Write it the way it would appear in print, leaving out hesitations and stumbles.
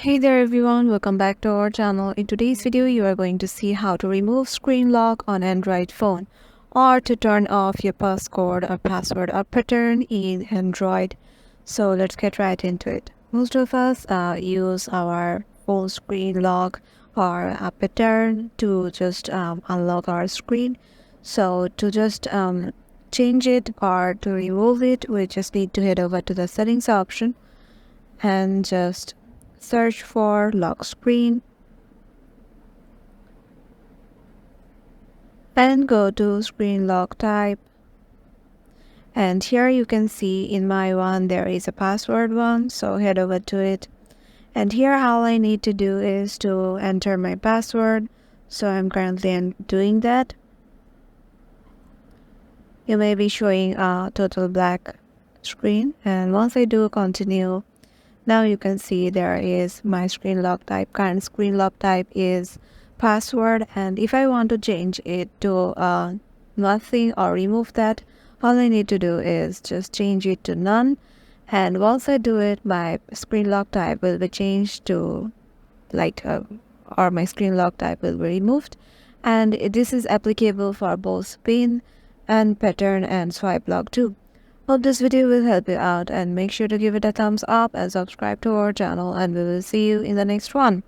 Hey there everyone, welcome back to our channel. In today's video, you are going to see how to remove screen lock on Android phone or to turn off your passcode or password or pattern in Android. So let's get right into it. Most of us use our phone screen lock or a pattern to just unlock our screen. So to just change it or to remove it, we just need to head over to the settings option and just search for lock screen and go to screen lock type, and here you can see in my one there is a password one, so head over to it, and here all I need to do is to enter my password, so I'm currently doing that. You may be showing a total black screen, and once I do continue, now you can see there is my screen lock type. Current screen lock type is password, and if I want to change it to nothing or remove that, all I need to do is just change it to none, and once I do it, my screen lock type will be changed to or my screen lock type will be removed, and this is applicable for both pin and pattern and swipe lock too. Hope this video will help you out, and make sure to give it a thumbs up and subscribe to our channel, and we will see you in the next one.